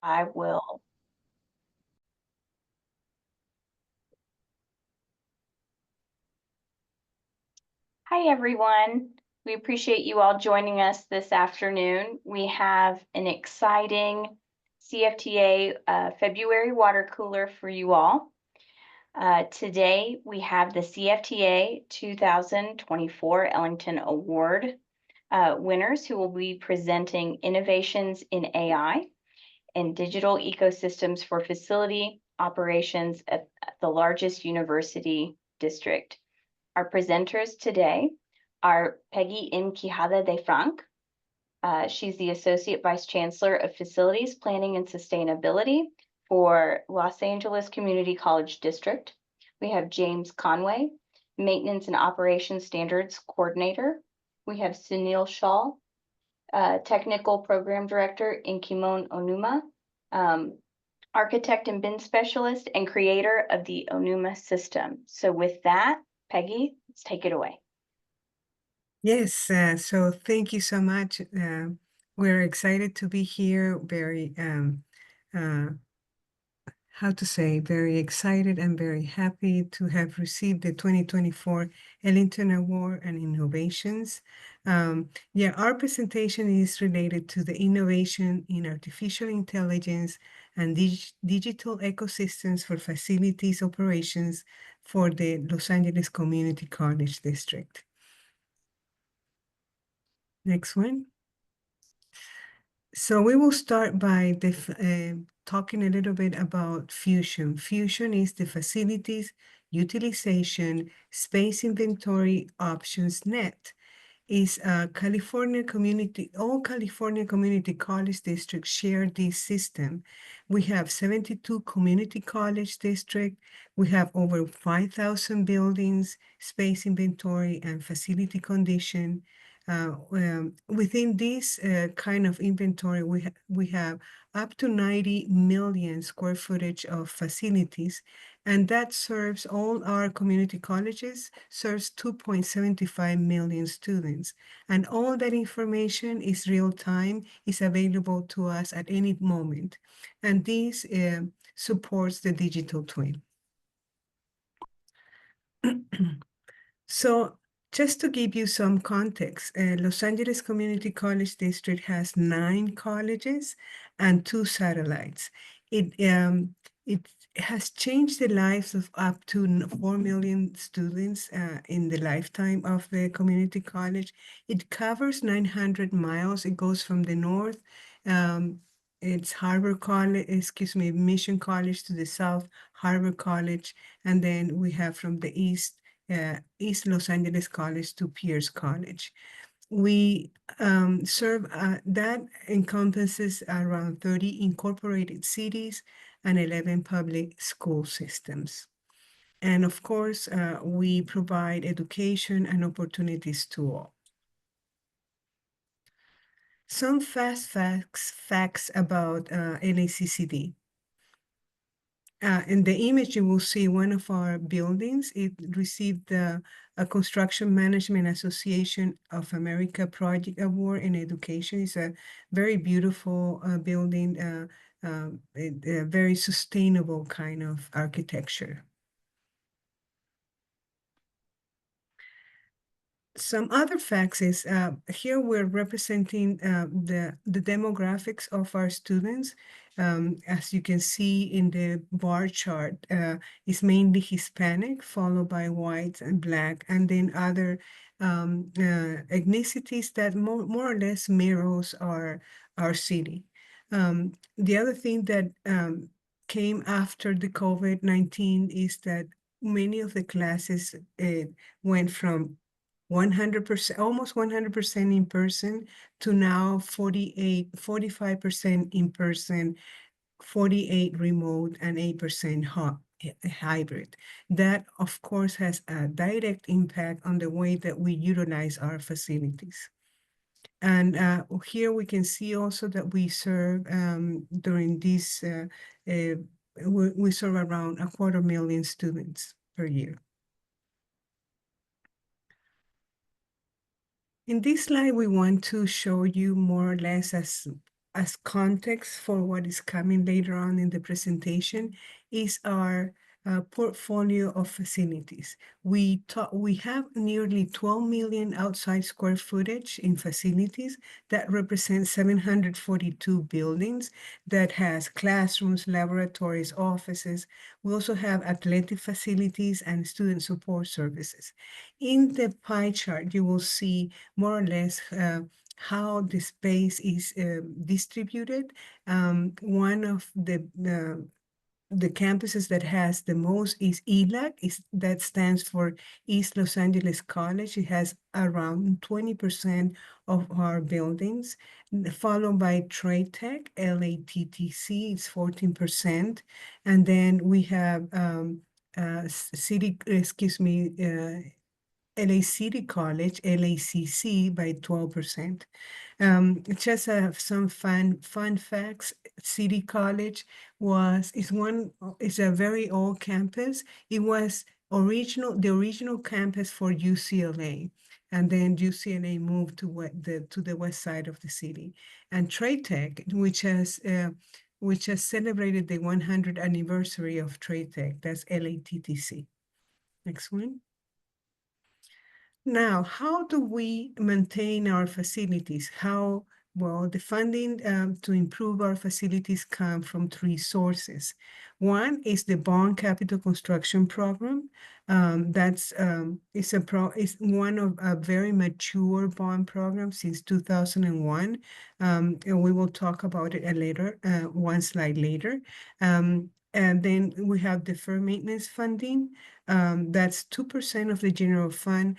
I will. Hi, everyone. We appreciate you all joining us this afternoon. We have an exciting CFTA February water cooler for you all. Today, we have the CFTA 2024 Ellington Award winners who will be presenting innovations in AI and digital ecosystems for facility operations at the largest university district. Our presenters today are Peggy M. Quijada de Frank. She's the Associate Vice Chancellor of Facilities, Planning, and Sustainability for Los Angeles Community College District. We have James Conway, Maintenance and Operations Standards Coordinator. We have Sunil Shah, Technical Program Director, in Kimon Onuma, Architect and BIM Specialist and creator of the Onuma system. So with that, Peggy, let's take it away. Yes, so thank you so much. We're excited to be here, very, very excited and very happy to have received the 2024 Ellington Award and Innovations. Our presentation is related to the innovation in artificial intelligence and digital ecosystems for facilities operations for the Los Angeles Community College District. Next one. So we will start by talking a little bit about Fusion. Fusion is the Facilities Utilization Space Inventory Options Net. Is California community, all California community college districts share this system. We have 72 community college districts. We have over 5,000 buildings, space inventory, and facility condition. Within this kind of inventory, we have up to 90 million square footage of facilities, and that serves all our community colleges, serves 2.75 million students. And all that information is real time, is available to us at any moment. And this supports the digital twin. So just to give you some context, Los Angeles Community College District has 9 colleges and 2 satellites. It has changed the lives of up to 4 million students in the lifetime of the community college. It covers 900 miles. It goes from the north, it's Mission College to the south, Harbor College, and then we have from the east, East Los Angeles College to Pierce College. We serve, that encompasses around 30 incorporated cities and 11 public school systems. And of course, we provide education and opportunities to all. Some fast facts about LACCD. In the image, you will see one of our buildings. It received a Construction Management Association of America Project Award in Education. It's a very beautiful building, a very sustainable kind of architecture. Some other facts is here we're representing the demographics of our students. As you can see in the bar chart, is mainly Hispanic, followed by whites and Black, and then other ethnicities that more or less mirrors our city. The other thing that came after the COVID-19 is that many of the classes went from 100%, almost 100% in person to now 45% in person, 48 remote, and 8% hybrid. That, of course, has a direct impact on the way that we utilize our facilities. And here we can see also that we serve during this, we serve around 250,000 students per year. In this slide, we want to show you more or less as context for what is coming later on in the presentation, is our portfolio of facilities. We have nearly 12 million outside square footage in facilities that represent 742 buildings that has classrooms, laboratories, offices. We also have athletic facilities and student support services. In the pie chart, you will see more or less how the space is distributed. One of the campuses that has the most is ELAC, that stands for East Los Angeles College. It has around 20% of our buildings, followed by Trade Tech, LATTC, it's 14%. And then we have LA City College, LACC, by 12%. Just some fun facts. City College is a very old campus. It was the original campus for UCLA, and then UCLA moved to the west side of the city. And Trade Tech, which has celebrated the 100th anniversary of Trade Tech, that's LATTC. Next one. Now, how do we maintain our facilities? Well, the funding to improve our facilities come from three sources. One is the Bond Capital Construction Program. It's one of a very mature bond program since 2001. And we will talk about it one slide later. And then we have deferred maintenance funding. That's 2% of the general fund.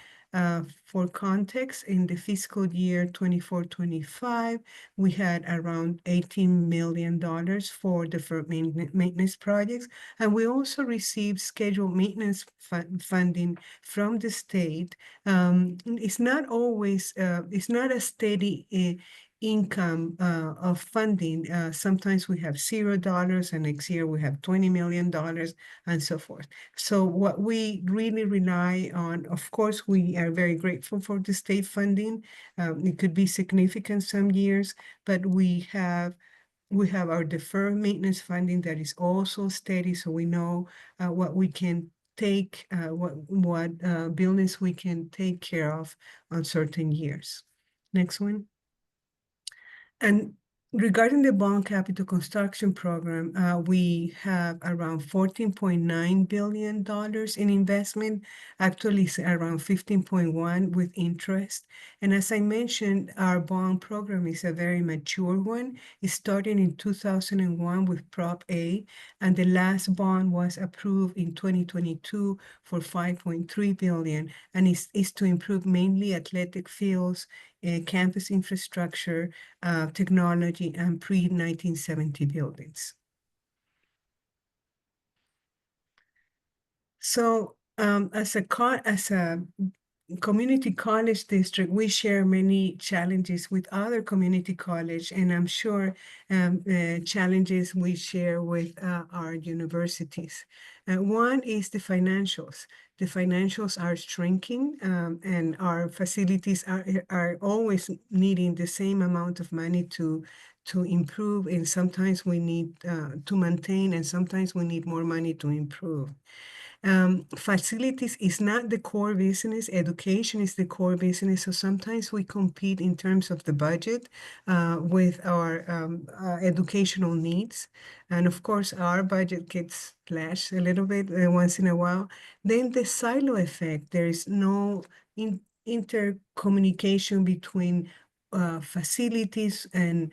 For context, in the fiscal year 24-25, we had around $18 million for deferred maintenance projects. And we also received scheduled maintenance funding from the state. It's not a steady income of funding. Sometimes we have $0, and next year we have $20 million, and so forth. So what we really rely on, of course, we are very grateful for the state funding. It could be significant some years, but we have our deferred maintenance funding that is also steady, so we know what we can take, what buildings we can take care of on certain years. Next one. And regarding the Bond Capital Construction Program, we have around $14.9 billion in investment. Actually, it's around 15.1 with interest. And as I mentioned, our bond program is a very mature one. It started in 2001 with Prop A, and the last bond was approved in 2022 for $5.3 billion, and it's to improve mainly athletic fields, campus infrastructure, technology, and pre-1970 buildings. So as a community college district, we share many challenges with other community college, and I'm sure challenges we share with our universities. One is the financials. The financials are shrinking, and our facilities are always needing the same amount of money to improve, and sometimes we need to maintain, and sometimes we need more money to improve. Facilities is not the core business. Education is the core business. So sometimes we compete in terms of the budget with our educational needs. And of course, our budget gets slashed a little bit once in a while. Then the silo effect. There is no intercommunication between facilities and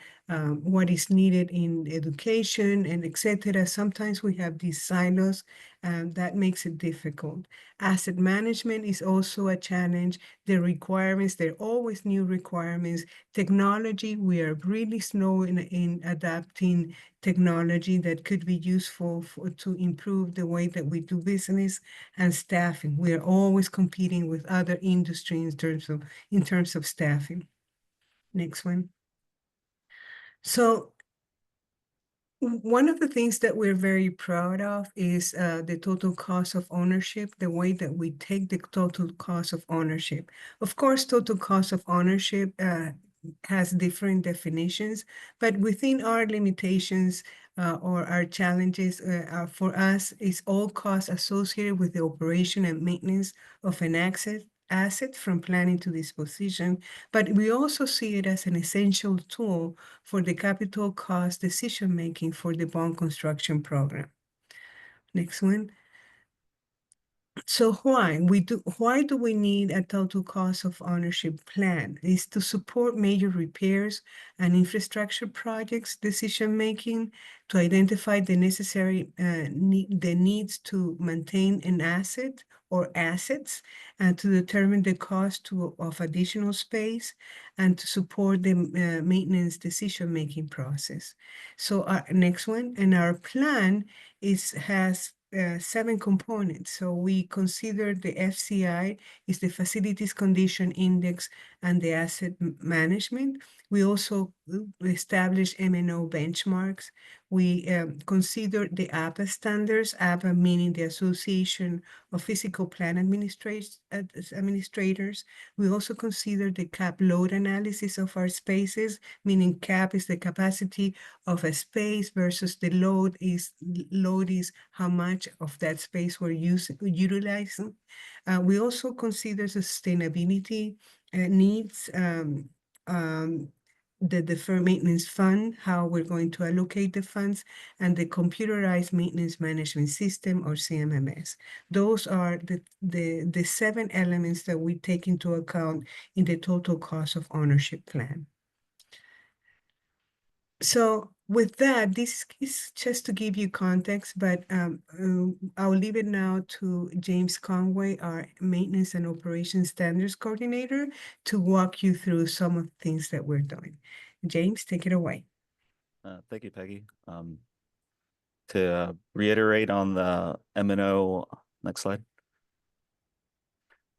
what is needed in education and etc. Sometimes we have these silos, and that makes it difficult. Asset management is also a challenge. The requirements, there are always new requirements. Technology, we are really slow in adapting technology that could be useful to improve the way that we do business. And staffing, we are always competing with other industries in terms of staffing. Next one. So one of the things that we're very proud of is the total cost of ownership, the way that we take the total cost of ownership. Of course, total cost of ownership has different definitions, but within our limitations or our challenges for us is all costs associated with the operation and maintenance of an asset from planning to disposition, but we also see it as an essential tool for the capital cost decision-making for the bond construction program. Next one. So why do we need a total cost of ownership plan? Is to support major repairs and infrastructure projects decision making, to identify the necessary the needs to maintain an asset or assets, and to determine the cost of additional space, and to support the maintenance decision making process. So our next one, and our plan has 7 components. So we consider the FCI is the Facilities Condition Index and the asset management. We also establish M&O benchmarks. We consider the APA standards, APA meaning the Association of Physical Plant Administrators. We also consider the cap load analysis of our spaces, meaning cap is the capacity of a space versus the load is how much of that space we're utilizing. We also consider sustainability needs, the deferred maintenance fund, how we're going to allocate the funds, and the computerized maintenance management system, or CMMS. Those are the 7 elements that we take into account in the total cost of ownership plan. So with that, this is just to give you context, but I'll leave it now to James Conway, our Maintenance and Operations Standards Coordinator, to walk you through some of the things that we're doing. James, take it away. Thank you, Peggy. To reiterate on the M&O, next slide.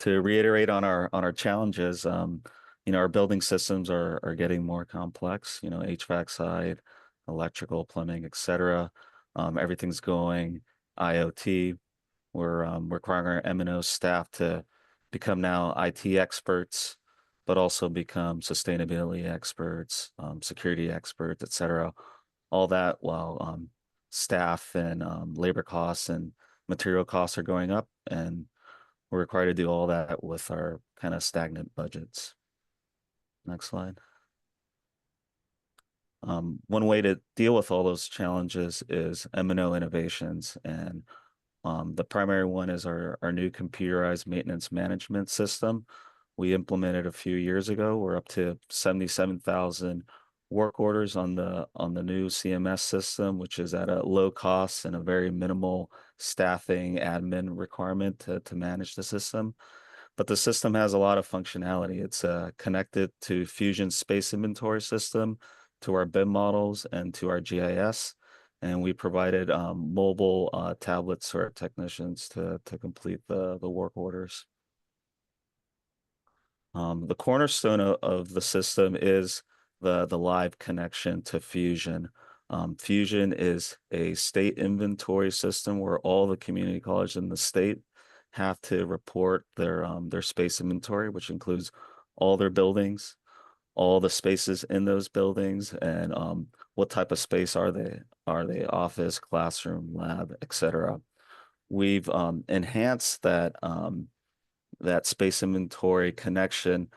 To reiterate on our challenges, our building systems are getting more complex, HVAC side, electrical, plumbing, etc. Everything's going IoT. We're requiring our M&O staff to become now IT experts, but also become sustainability experts, security experts, etc. All that while staff and labor costs and material costs are going up, and we're required to do all that with our kind of stagnant budgets. Next slide. One way to deal with all those challenges is M&O innovations, and the primary one is our new computerized maintenance management system. We implemented a few years ago. We're up to 77,000 work orders on the new CMS system, which is at a low cost and a very minimal staffing admin requirement to manage the system. But the system has a lot of functionality. It's connected to Fusion Space Inventory System, to our BIM models, and to our GIS. And we provided mobile tablets to our technicians to complete the work orders. The cornerstone of the system is the live connection to Fusion. Fusion is a state inventory system where all the community colleges in the state have to report their space inventory, which includes all their buildings, all the spaces in those buildings, and what type of space are they? Are they office, classroom, lab, etc.? We've enhanced that space inventory connection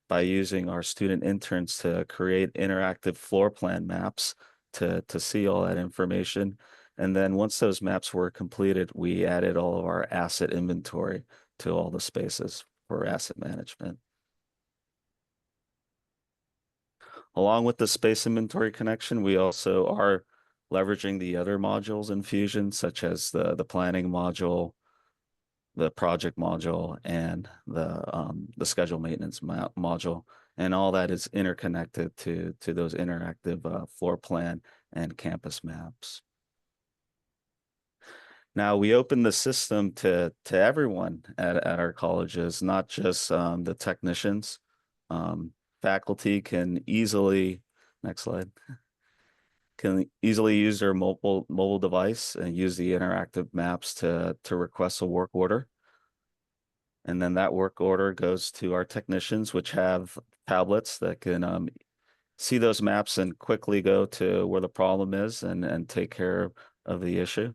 by using our student interns to create interactive floor plan maps to see all that information. And then once those maps were completed, we added all of our asset inventory to all the spaces for asset management. Along with the space inventory connection, we also are leveraging the other modules in Fusion, such as the planning module, the project module, and the schedule maintenance module. And all that is interconnected to those interactive floor plan and campus maps. Now, we open the system to everyone at our colleges, not just the technicians. Faculty can easily, next slide, can easily use their mobile device and use the interactive maps to request a work order. And then that work order goes to our technicians, which have tablets that can see those maps and quickly go to where the problem is and take care of the issue.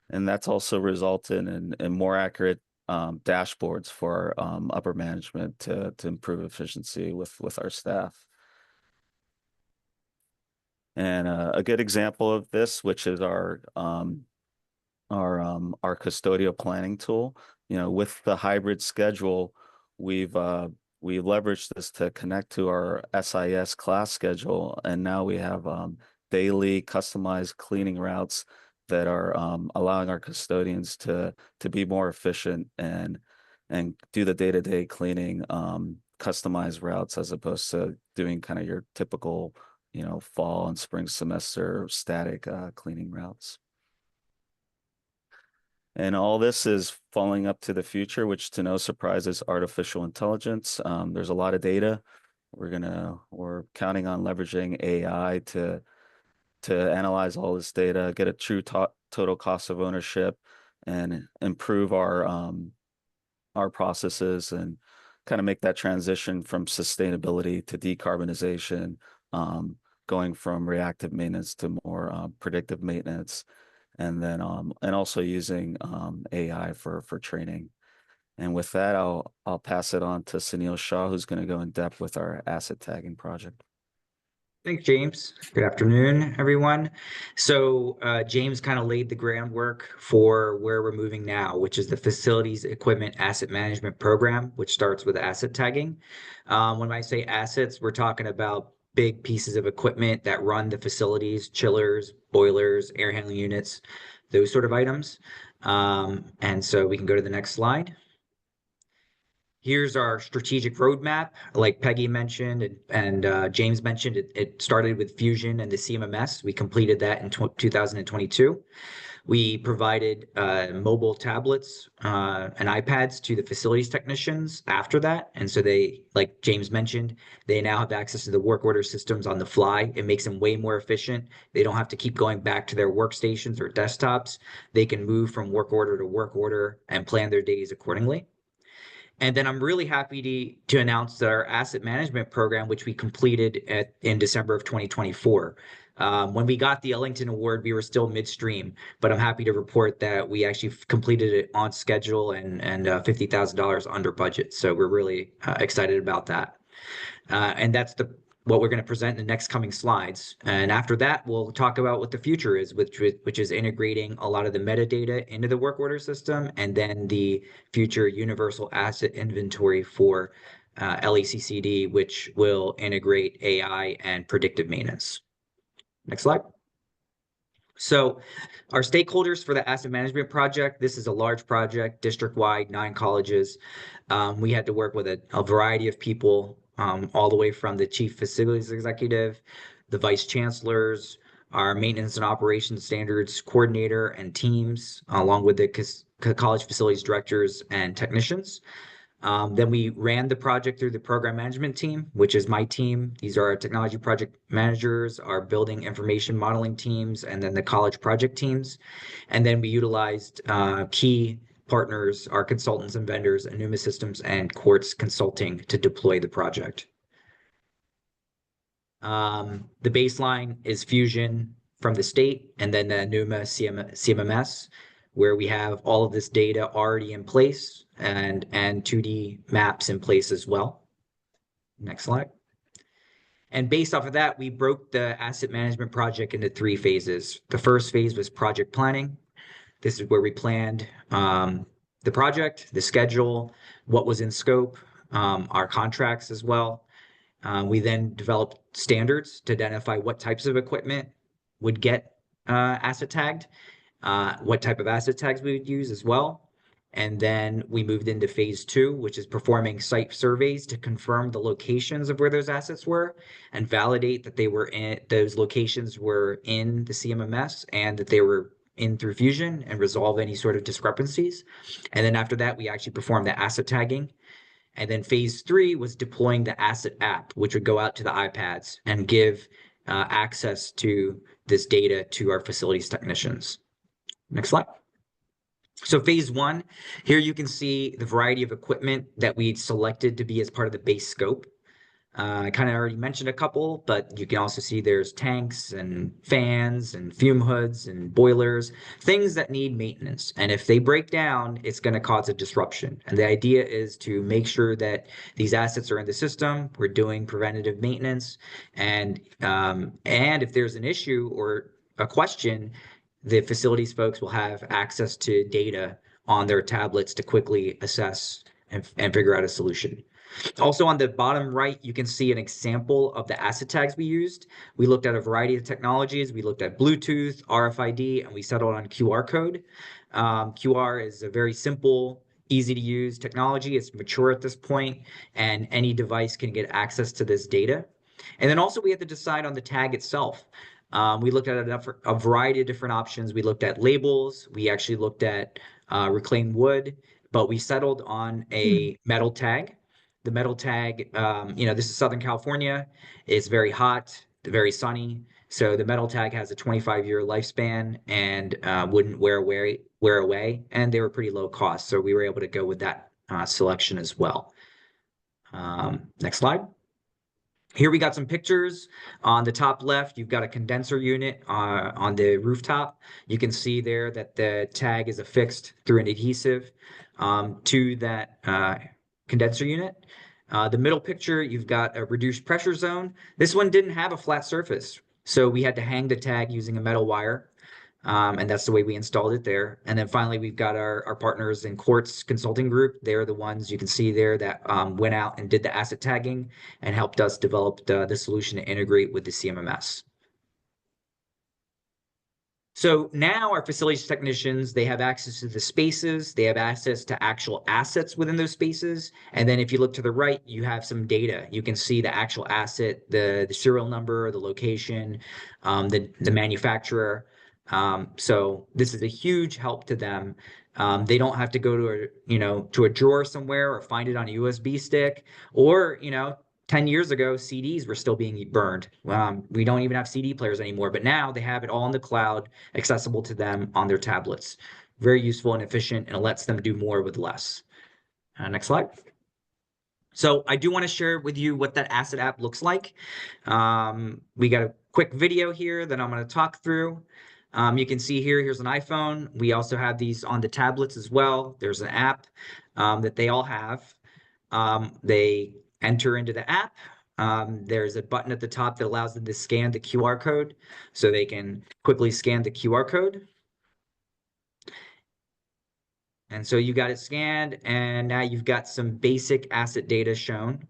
And that's also resulted in more accurate dashboards for upper management to improve efficiency with our staff. And a good example of this, which is our custodial planning tool. You know, with the hybrid schedule, we've leveraged this to connect to our SIS class schedule, and now we have daily customized cleaning routes that are allowing our custodians to be more efficient and do the day-to-day cleaning, customized routes as opposed to doing kind of your typical, you know, fall and spring semester static cleaning routes. And all this is falling up to the future, which to no surprise is artificial intelligence. There's a lot of data. We're counting on leveraging AI to analyze all this data, get a true total cost of ownership, and improve our processes and kind of make that transition from sustainability to decarbonization, going from reactive maintenance to more predictive maintenance, and then and also using AI for training. And with that, I'll pass it on to Sunil Shah, who's going to go in depth with our asset tagging project. Thanks, James. Good afternoon, everyone. So James kind of laid the groundwork for where we're moving now, which is the Facilities Equipment Asset Management Program, which starts with asset tagging. When I say assets, we're talking about big pieces of equipment that run the facilities, chillers, boilers, air handling units, those sort of items. And so we can go to the next slide. Here's our strategic roadmap. Like Peggy mentioned and James mentioned, it started with Fusion and the CMMS. We completed that in 2022. We provided mobile tablets and iPads to the facilities technicians after that. And so they, like James mentioned, they now have access to the work order systems on the fly. It makes them way more efficient. They don't have to keep going back to their workstations or desktops. They can move from work order to work order and plan their days accordingly. And then I'm really happy to announce that our asset management program, which we completed in December of 2024. When we got the Ellington Award, we were still midstream, but I'm happy to report that we actually completed it on schedule and $50,000 under budget. So we're really excited about that. And that's what we're going to present in the next coming slides. And after that, we'll talk about what the future is, which is integrating a lot of the metadata into the work order system, and then the future universal asset inventory for LECCD, which will integrate AI and predictive maintenance. Next slide. So our stakeholders for the asset management project, this is a large project, district-wide, 9 colleges. We had to work with a variety of people, all the way from the chief facilities executive, the vice chancellors, our maintenance and operations standards coordinator and teams, along with the college facilities directors and technicians. Then we ran the project through the program management team, which is my team. These are our technology project managers, our building information modeling teams, and then the college project teams. And then we utilized key partners, our consultants and vendors, Enuma Systems and Quartz Consulting to deploy the project. The baseline is Fusion from the state, and then the Enuma CMMS, where we have all of this data already in place and 2D maps in place as well. Next slide. And based off of that, we broke the asset management project into 3 phases. The first phase was project planning. This is where we planned the project, the schedule, what was in scope, our contracts as well. We then developed standards to identify what types of equipment would get asset tagged, what type of asset tags we would use as well. And then we moved into phase 2, which is performing site surveys to confirm the locations of where those assets were and validate that those locations were in the CMMS and that they were in through Fusion, and resolve any sort of discrepancies. And then after that, we actually performed the asset tagging. And then phase 3 was deploying the asset app, which would go out to the iPads and give access to this data to our facilities technicians. Next slide. So phase 1, here you can see the variety of equipment that we selected to be as part of the base scope. I kind of already mentioned a couple, but you can also see there's tanks and fans and fume hoods and boilers, things that need maintenance. And if they break down, it's going to cause a disruption. And the idea is to make sure that these assets are in the system. We're doing preventative maintenance, and if there's an issue or a question, the facilities folks will have access to data on their tablets to quickly assess and figure out a solution. Also on the bottom right, you can see an example of the asset tags we used. We looked at a variety of technologies. We looked at Bluetooth, RFID, and we settled on QR code. QR is a very simple, easy to use technology. It's mature at this point, and any device can get access to this data. And then also we had to decide on the tag itself. We looked at a variety of different options. We looked at labels. We actually looked at reclaimed wood, but we settled on a metal tag. The metal tag, this is Southern California. It's very hot, very sunny. So the metal tag has a 25-year lifespan and wouldn't wear away, and they were pretty low cost. So we were able to go with that selection as well. Next slide. Here we got some pictures. On the top left, you've got a condenser unit on the rooftop. You can see there that the tag is affixed through an adhesive to that condenser unit. The middle picture, you've got a reduced pressure zone. This one didn't have a flat surface, so we had to hang the tag using a metal wire. And that's the way we installed it there. And then finally, we've got our partners in Quartz Consulting Group. They're the ones you can see there that went out and did the asset tagging and helped us develop the solution to integrate with the CMMS. So now our facilities technicians, they have access to the spaces, they have access to actual assets within those spaces. And then if you look to the right, you have some data. You can see the actual asset, the serial number, the location, the manufacturer. So this is a huge help to them. They don't have to go to a drawer somewhere or find it on a USB stick, or 10 years ago, CDs were still being burned. We don't even have CD players anymore, but now they have it all in the cloud, accessible to them on their tablets. Very useful and efficient, and it lets them do more with less. Next slide. So I do want to share with you what that asset app looks like. We got a quick video here that I'm going to talk through. You can see here's an iPhone. We also have these on the tablets as well. There's an app that they all have. They enter into the app. There's a button at the top that allows them to scan the QR code, so they can quickly scan the QR code. And so you got it scanned, and now you've got some basic asset data shown.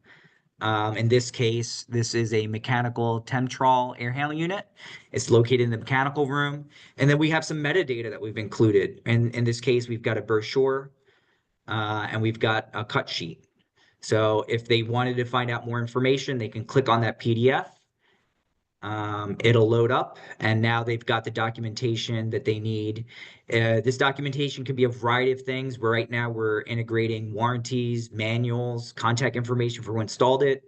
In this case, this is a mechanical Temtrol air handling unit. It's located in the mechanical room. And then we have some metadata that we've included. And in this case, we've got a brochure and we've got a cut sheet. So if they wanted to find out more information, they can click on that PDF. It'll load up, and now they've got the documentation that they need. This documentation can be a variety of things. Right now we're integrating warranties, manuals, contact information for who installed it.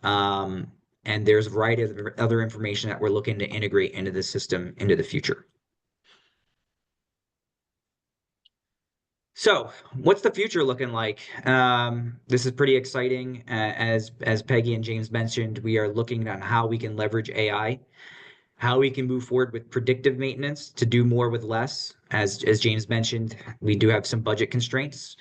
And there's a variety of other information that we're looking to integrate into the system into the future. So what's the future looking like? This is pretty exciting. As Peggy and James mentioned, we are looking at how we can leverage AI, how we can move forward with predictive maintenance to do more with less. As James mentioned, we do have some budget constraints.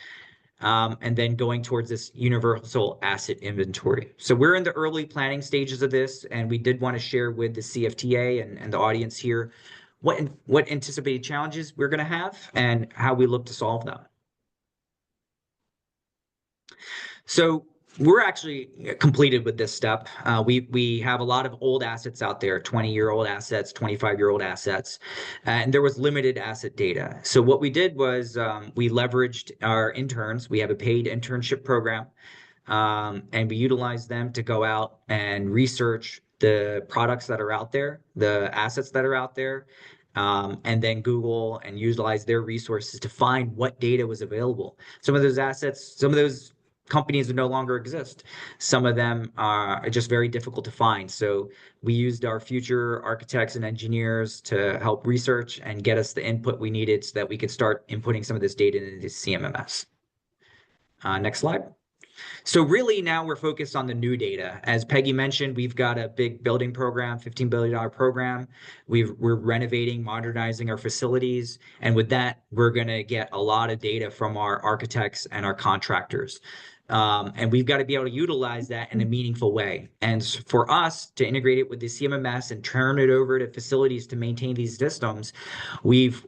And then going towards this universal asset inventory. So we're in the early planning stages of this, and we did want to share with the CFTA and the audience here what anticipated challenges we're going to have and how we look to solve them. So we're actually completed with this step. We have a lot of old assets out there, 20-year-old assets, 25-year-old assets, and there was limited asset data. So what we did was we leveraged our interns. We have a paid internship program, and we utilized them to go out and research the products that are out there, the assets that are out there, and then Google and utilize their resources to find what data was available. Some of those assets, some of those companies no longer exist. Some of them are just very difficult to find. So we used our future architects and engineers to help research and get us the input we needed so that we could start inputting some of this data into CMMS. Next slide. So really now we're focused on the new data. As Peggy mentioned, we've got a big building program, $15 billion program. We're renovating, modernizing our facilities. And with that, we're going to get a lot of data from our architects and our contractors. And we've got to be able to utilize that in a meaningful way. And for us to integrate it with the CMMS and turn it over to facilities to maintain these systems, we've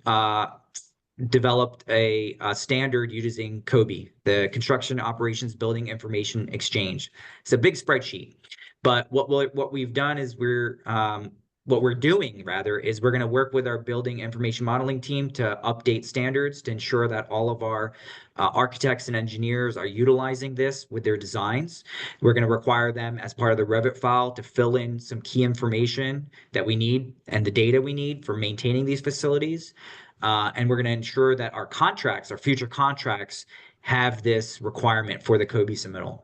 developed a standard using COBE, the Construction Operations Building Information Exchange. It's a big spreadsheet, but what we've done is what we're doing rather is we're going to work with our building information modeling team to update standards to ensure that all of our architects and engineers are utilizing this with their designs. We're going to require them as part of the Revit file to fill in some key information that we need and the data we need for maintaining these facilities. And we're going to ensure that our contracts, our future contracts, have this requirement for the COBE submittal.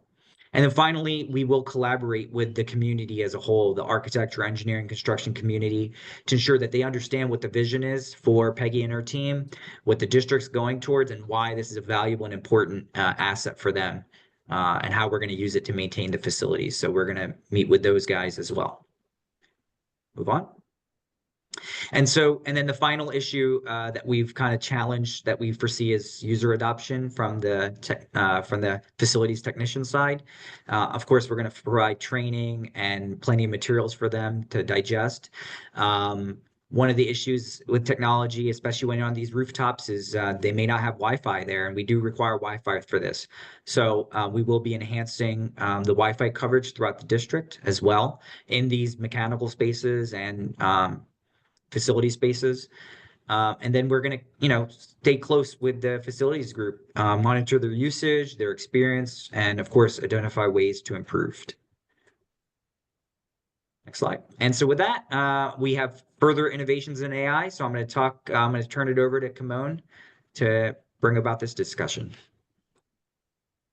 And then finally, we will collaborate with the community as a whole, the architecture, engineering, construction community, to ensure that they understand what the vision is for Peggy and her team, what the district's going towards, and why this is a valuable and important asset for them, and how we're going to use it to maintain the facilities. So we're going to meet with those guys as well. Move on. And then the final issue that we've kind of challenged that we foresee is user adoption from the facilities technician side. Of course, we're going to provide training and plenty of materials for them to digest. One of the issues with technology, especially when you're on these rooftops, is they may not have Wi-Fi there, and we do require Wi-Fi for this. So we will be enhancing the Wi-Fi coverage throughout the district as well in these mechanical spaces and facility spaces. And then we're going to, stay close with the facilities group, monitor their usage, their experience, and of course, identify ways to improve. Next slide. And so with that, we have further innovations in AI. So I'm going to turn it over to Kimon to bring about this discussion.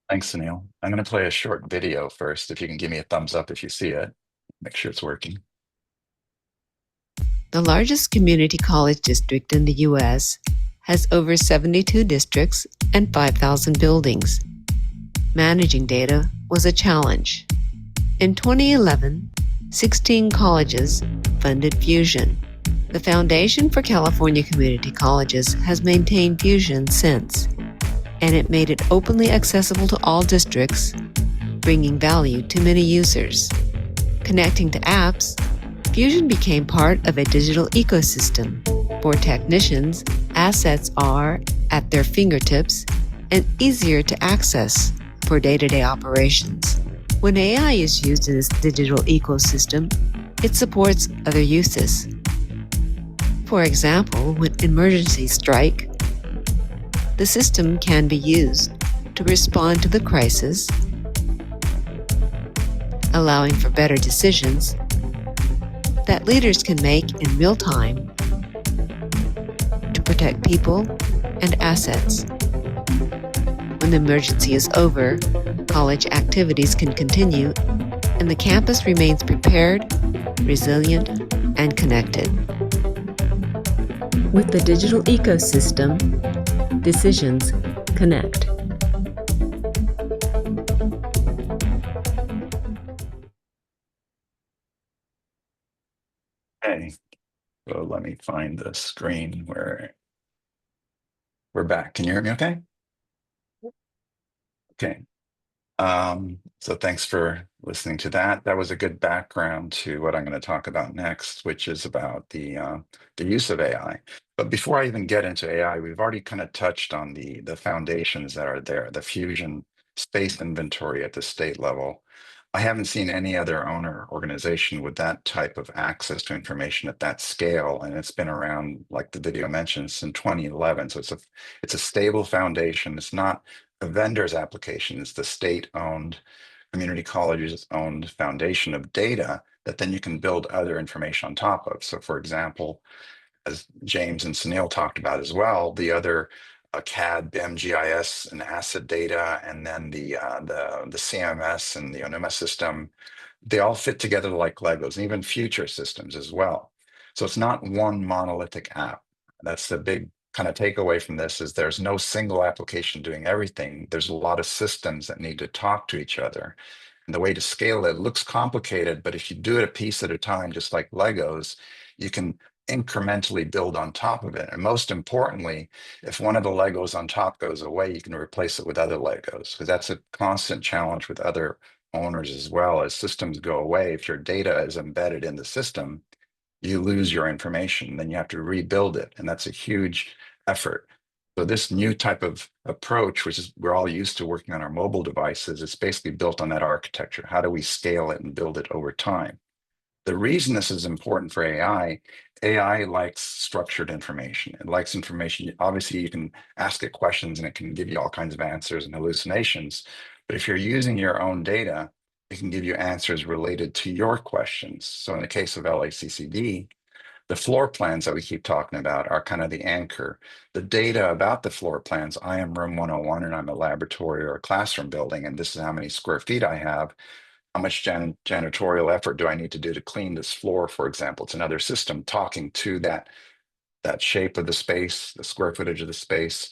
Thanks, Sunil. I'm going to play a short video first. If you can give me a thumbs up if you see it, make sure it's working. The largest community college district in the U.S. has over 72 districts and 5,000 buildings. Managing data was a challenge. In 2011, 16 colleges funded Fusion. The Foundation for California Community Colleges has maintained Fusion since, and it made it openly accessible to all districts, bringing value to many users. Connecting to apps, Fusion became part of a digital ecosystem. For technicians, assets are at their fingertips and easier to access for day-to-day operations. When AI is used in this digital ecosystem, it supports other uses. For example, when emergencies strike, the system can be used to respond to the crisis, allowing for better decisions that leaders can make in real time to protect people and assets. When the emergency is over, college activities can continue and the campus remains prepared, resilient, and connected. With the digital ecosystem, decisions connect. Okay, so let me find the screen where we're back. Can you hear me okay? Okay. So thanks for listening to that. That was a good background to what I'm going to talk about next, which is about the use of AI. But before I even get into AI, we've already kind of touched on the foundations that are there, the Fusion space inventory at the state level. I haven't seen any other owner organization with that type of access to information at that scale, and it's been around, like the video mentioned, since 2011. So it's a stable foundation. It's not a vendor's application. It's the state-owned, community colleges-owned foundation of data that then you can build other information on top of. So, for example, as James and Sunil talked about as well, the other CAD, BIM, GIS, and asset data, and then the CMMS and the ONUMA system, they all fit together like Legos, and even future systems as well. So it's not one monolithic app. That's the big kind of takeaway from this is there's no single application doing everything. There's a lot of systems that need to talk to each other. And the way to scale it looks complicated, but if you do it a piece at a time, just like Legos, you can incrementally build on top of it. And most importantly, if one of the Legos on top goes away, you can replace it with other Legos, because that's a constant challenge with other owners as well. As systems go away, if your data is embedded in the system, you lose your information, then you have to rebuild it. And that's a huge effort. So this new type of approach, which is we're all used to working on our mobile devices, it's basically built on that architecture. How do we scale it and build it over time? The reason this is important for AI likes structured information. It likes information. Obviously, you can ask it questions and it can give you all kinds of answers and hallucinations. But if you're using your own data, it can give you answers related to your questions. So in the case of LACCD, the floor plans that we keep talking about are kind of the anchor. The data about the floor plans, I am room 101 and I'm a laboratory or a classroom building, and this is how many square feet I have. How much janitorial effort do I need to do to clean this floor, for example? It's another system talking to that shape of the space, the square footage of the space,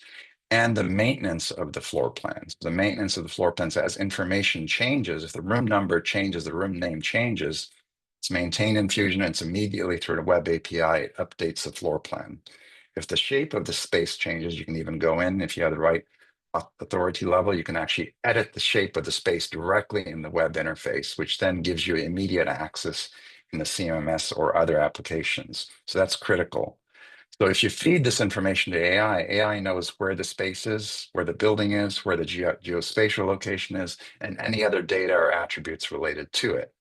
and the maintenance of the floor plans. The maintenance of the floor plans as information changes. If the room number changes, the room name changes, it's maintained in Fusion and it's immediately through the web API, it updates the floor plan. If the shape of the space changes, you can even go in, if you have the right authority level, you can actually edit the shape of the space directly in the web interface, which then gives you immediate access in the CMMS or other applications. So that's critical. So if you feed this information to AI, AI knows where the space is, where the building is, where the geospatial location is, and any other data or attributes related to it.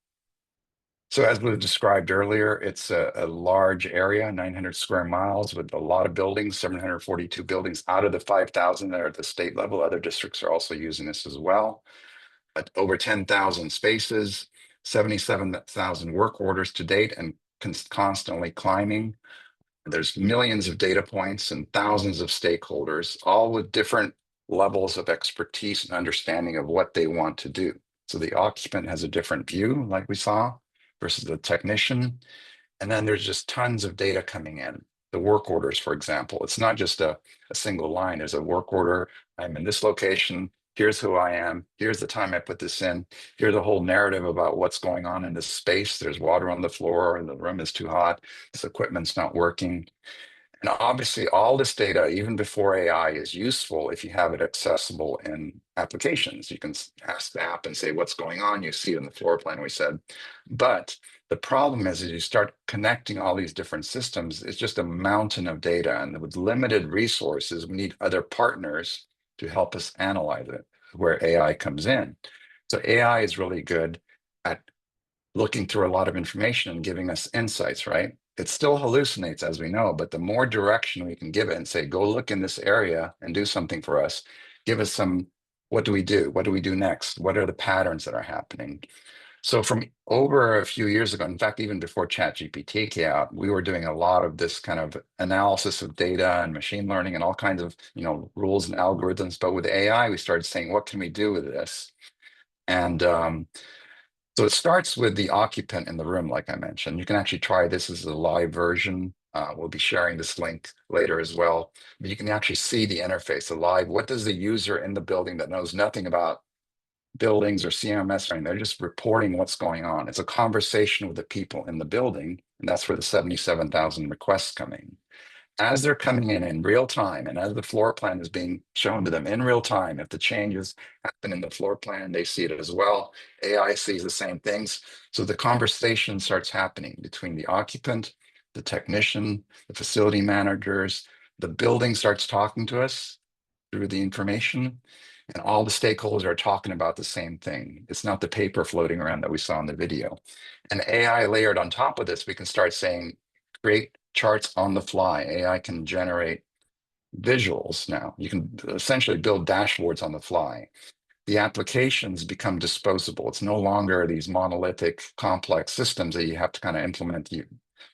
So as we described earlier, it's a large area, 900 square miles with a lot of buildings, 742 buildings out of the 5,000 that are at the state level. Other districts are also using this as well. But over 10,000 spaces, 77,000 work orders to date and constantly climbing. There's millions of data points and thousands of stakeholders, all with different levels of expertise and understanding of what they want to do. So the occupant has a different view, like we saw, versus the technician. And then there's just tons of data coming in. The work orders, for example, it's not just a single line. There's a work order. I'm in this location. Here's who I am. Here's the time I put this in. Here's the whole narrative about what's going on in this space. There's water on the floor and the room is too hot. This equipment's not working. And obviously, all this data, even before AI, is useful if you have it accessible in applications. You can ask the app and say, what's going on? You see it in the floor plan, we said. But the problem is, as you start connecting all these different systems, it's just a mountain of data. And with limited resources, we need other partners to help us analyze it, where AI comes in. So AI is really good at looking through a lot of information and giving us insights, right? It still hallucinates, as we know, but the more direction we can give it and say, go look in this area and do something for us, give us some, what do we do? What do we do next? What are the patterns that are happening? So from over a few years ago, in fact, even before ChatGPT came out, we were doing a lot of this kind of analysis of data and machine learning and all kinds of, rules and algorithms. But with AI, we started saying, what can we do with this? And so it starts with the occupant in the room, like I mentioned. You can actually try this as a live version. We'll be sharing this link later as well. But you can actually see the interface live. What does the user in the building that knows nothing about buildings or CMMS or anything, they're just reporting what's going on. It's a conversation with the people in the building, and that's where the 77,000 requests come in. As they're coming in real time, and as the floor plan is being shown to them in real time, if the changes happen in the floor plan, they see it as well. AI sees the same things. So the conversation starts happening between the occupant, the technician, the facility managers. The building starts talking to us through the information, and all the stakeholders are talking about the same thing. It's not the paper floating around that we saw in the video. And AI layered on top of this, we can start saying, create charts on the fly. AI can generate visuals now. You can essentially build dashboards on the fly. The applications become disposable. It's no longer these monolithic, complex systems that you have to kind of implement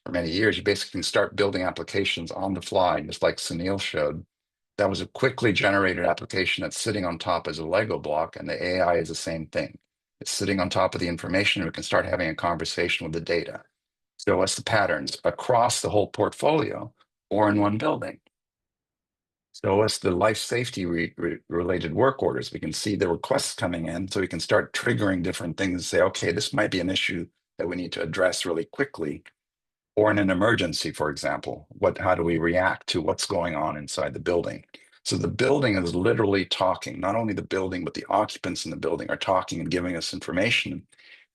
for many years. You basically can start building applications on the fly, just like Sunil showed. That was a quickly generated application that's sitting on top as a Lego block, and the AI is the same thing. It's sitting on top of the information, and we can start having a conversation with the data. Show us the patterns across the whole portfolio or in one building. show us the life safety related work orders. We can see the requests coming in, so we can start triggering different things and say, okay, this might be an issue that we need to address really quickly. Or in an emergency, for example, how do we react to what's going on inside the building? So the building is literally talking. Not only the building, but the occupants in the building are talking and giving us information.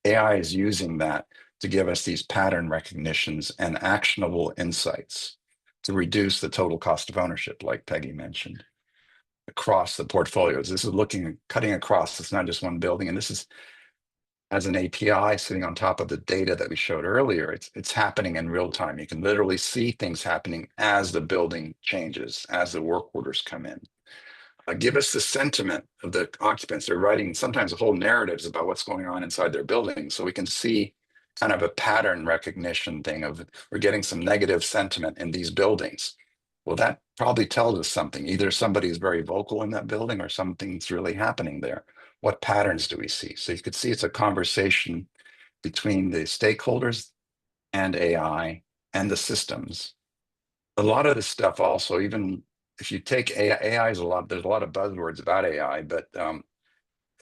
AI is using that to give us these pattern recognitions and actionable insights to reduce the total cost of ownership, like Peggy mentioned, across the portfolios. This is cutting across. It's not just one building. And this is, as an API sitting on top of the data that we showed earlier, it's happening in real time. You can literally see things happening as the building changes, as the work orders come in. Give us the sentiment of the occupants. They're writing sometimes whole narratives about what's going on inside their building, so we can see kind of a pattern recognition thing of, we're getting some negative sentiment in these buildings. Well, that probably tells us something. Either somebody is very vocal in that building or something's really happening there. What patterns do we see? So you could see it's a conversation between the stakeholders and AI and the systems. A lot of this stuff also, even if you take AI is there's a lot of buzzwords about AI, but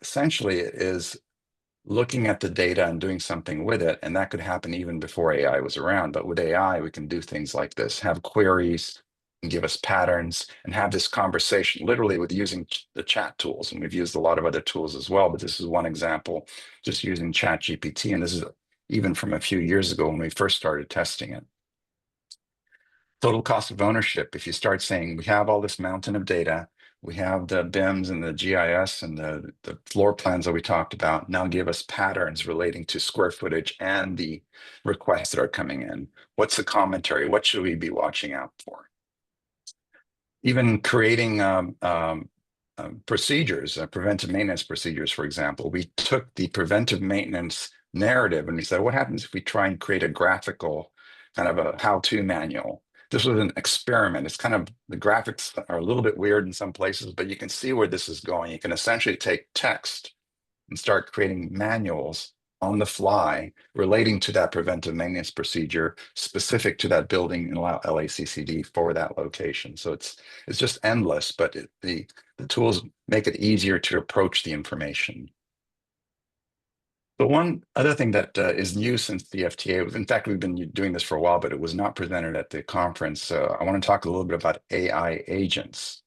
essentially it is looking at the data and doing something with it. And that could happen even before AI was around. But with AI, we can do things like this, have queries and give us patterns and have this conversation literally with using the chat tools. And we've used a lot of other tools as well, but this is one example, just using ChatGPT. And this is even from a few years ago when we first started testing it. Total cost of ownership. If you start saying we have all this mountain of data, we have the BIMs and the GIS and the floor plans that we talked about, now give us patterns relating to square footage and the requests that are coming in. What's the commentary? What should we be watching out for? Even creating procedures, preventive maintenance procedures, for example. We took the preventive maintenance narrative and we said, what happens if we try and create a graphical kind of a how-to manual? This was an experiment. It's kind of, the graphics are a little bit weird in some places, but you can see where this is going. You can essentially take text and start creating manuals on the fly relating to that preventive maintenance procedure specific to that building and allow LACCD for that location. So it's just endless, but the tools make it easier to approach the information. But one other thing that is new since the FTA, in fact, we've been doing this for a while, but it was not presented at the conference. I want to talk a little bit about AI agents.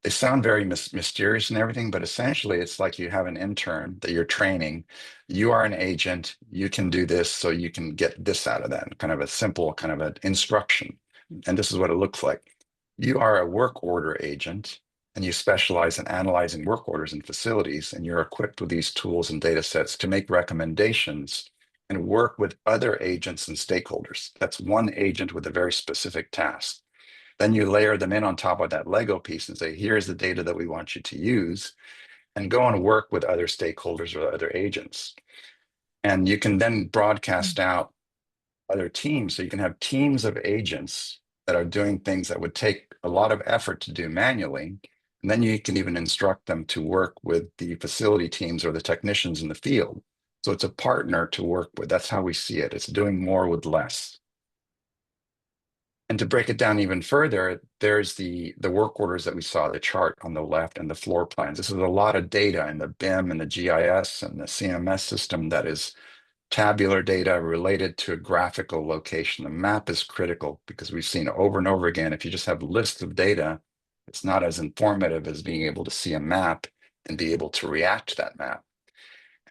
They sound very mysterious and everything, but essentially it's like you have an intern that you're training. You are an agent, you can do this, so you can get this out of that, kind of a simple kind of an instruction. And this is what it looks like. You are a work order agent, and you specialize in analyzing work orders in facilities, and you're equipped with these tools and data sets to make recommendations and work with other agents and stakeholders. That's one agent with a very specific task. Then you layer them in on top of that Lego piece and say, here's the data that we want you to use, and go and work with other stakeholders or other agents. And you can then broadcast out other teams. So you can have teams of agents that are doing things that would take a lot of effort to do manually. And then you can even instruct them to work with the facility teams or the technicians in the field. So it's a partner to work with. That's how we see it. It's doing more with less. And to break it down even further, there's the work orders that we saw, the chart on the left and the floor plans. This is a lot of data in the BIM and the GIS and the CMMS system that is tabular data related to a graphical location. The map is critical because we've seen over and over again, if you just have lists of data, it's not as informative as being able to see a map and be able to react to that map.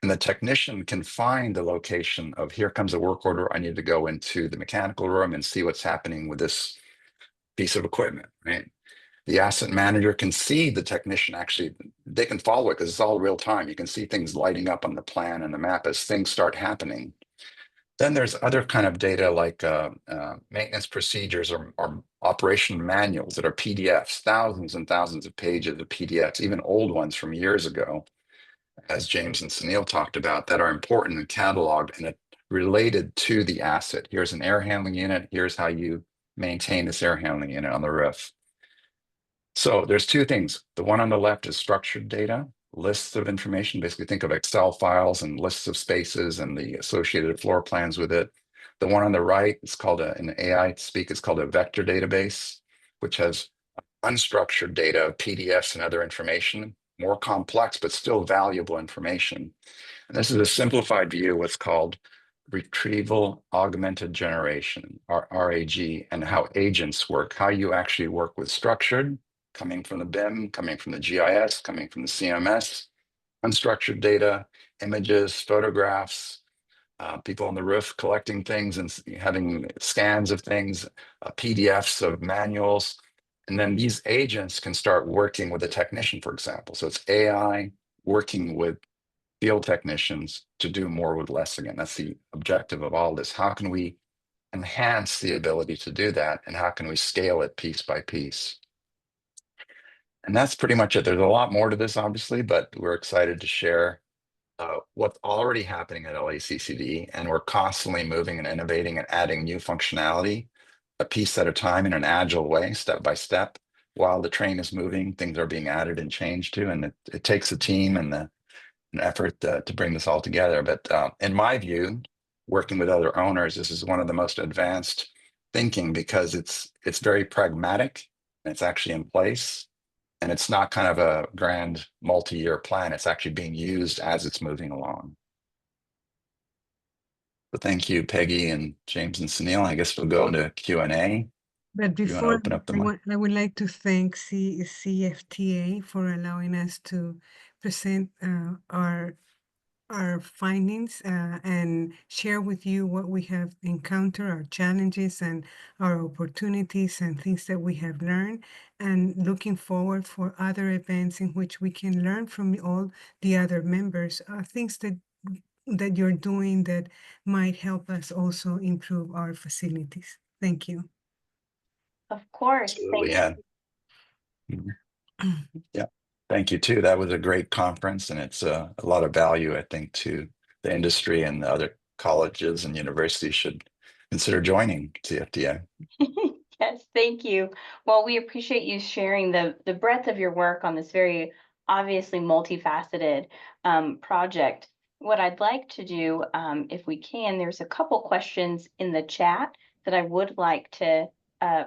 And the technician can find the location of, here comes a work order, I need to go into the mechanical room and see what's happening with this piece of equipment, right? The asset manager can see the technician, actually, they can follow it because it's all real time. You can see things lighting up on the plan and the map as things start happening. Then there's other kind of data like maintenance procedures or operation manuals that are PDFs, thousands and thousands of pages of PDFs, even old ones from years ago, as James and Sunil talked about, that are important and cataloged and related to the asset. Here's an air handling unit. Here's how you maintain this air handling unit on the roof. So there's two things. The one on the left is structured data, lists of information. Basically think of Excel files and lists of spaces and the associated floor plans with it. The one on the right is called in AI speak, it's called a vector database, which has unstructured data, PDFs and other information, more complex, but still valuable information. And this is a simplified view, what's called retrieval augmented generation, or RAG, and how agents work, how you actually work with structured, coming from the BIM, coming from the GIS, coming from the CMMS, unstructured data, images, photographs, people on the roof collecting things and having scans of things, PDFs of manuals. And then these agents can start working with a technician, for example. So it's AI working with field technicians to do more with less again. That's the objective of all this. How can we enhance the ability to do that? And how can we scale it piece by piece? And that's pretty much it. There's a lot more to this, obviously, but we're excited to share what's already happening at LACCD, and we're constantly moving and innovating and adding new functionality a piece at a time in an agile way, step by step. While the train is moving, things are being added and changed to, and it takes a team and an effort to bring this all together. But in my view, working with other owners, this is one of the most advanced thinking because it's very pragmatic and it's actually in place. And it's not kind of a grand multi-year plan. It's actually being used as it's moving along. So thank you, Peggy and James and Sunil. I guess we'll go into Q&A. But You want to before, open up the mic? I would like to thank CFTA for allowing us to present our findings and share with you what we have encountered, our challenges and our opportunities and things that we have learned, and looking forward for other events in which we can learn from all the other members, things that you're doing that might help us also improve our facilities. Thank you. Of course. Absolutely, Thank yeah. Yeah, thank you too. That was a great conference, and it's a lot of value, I think, to the industry, and the other colleges and universities should consider joining CFTA. Yes, thank you. Well, we appreciate you sharing the breadth of your work on this very obviously multifaceted project. What I'd like to do, if we can, there's a couple questions in the chat that I would like to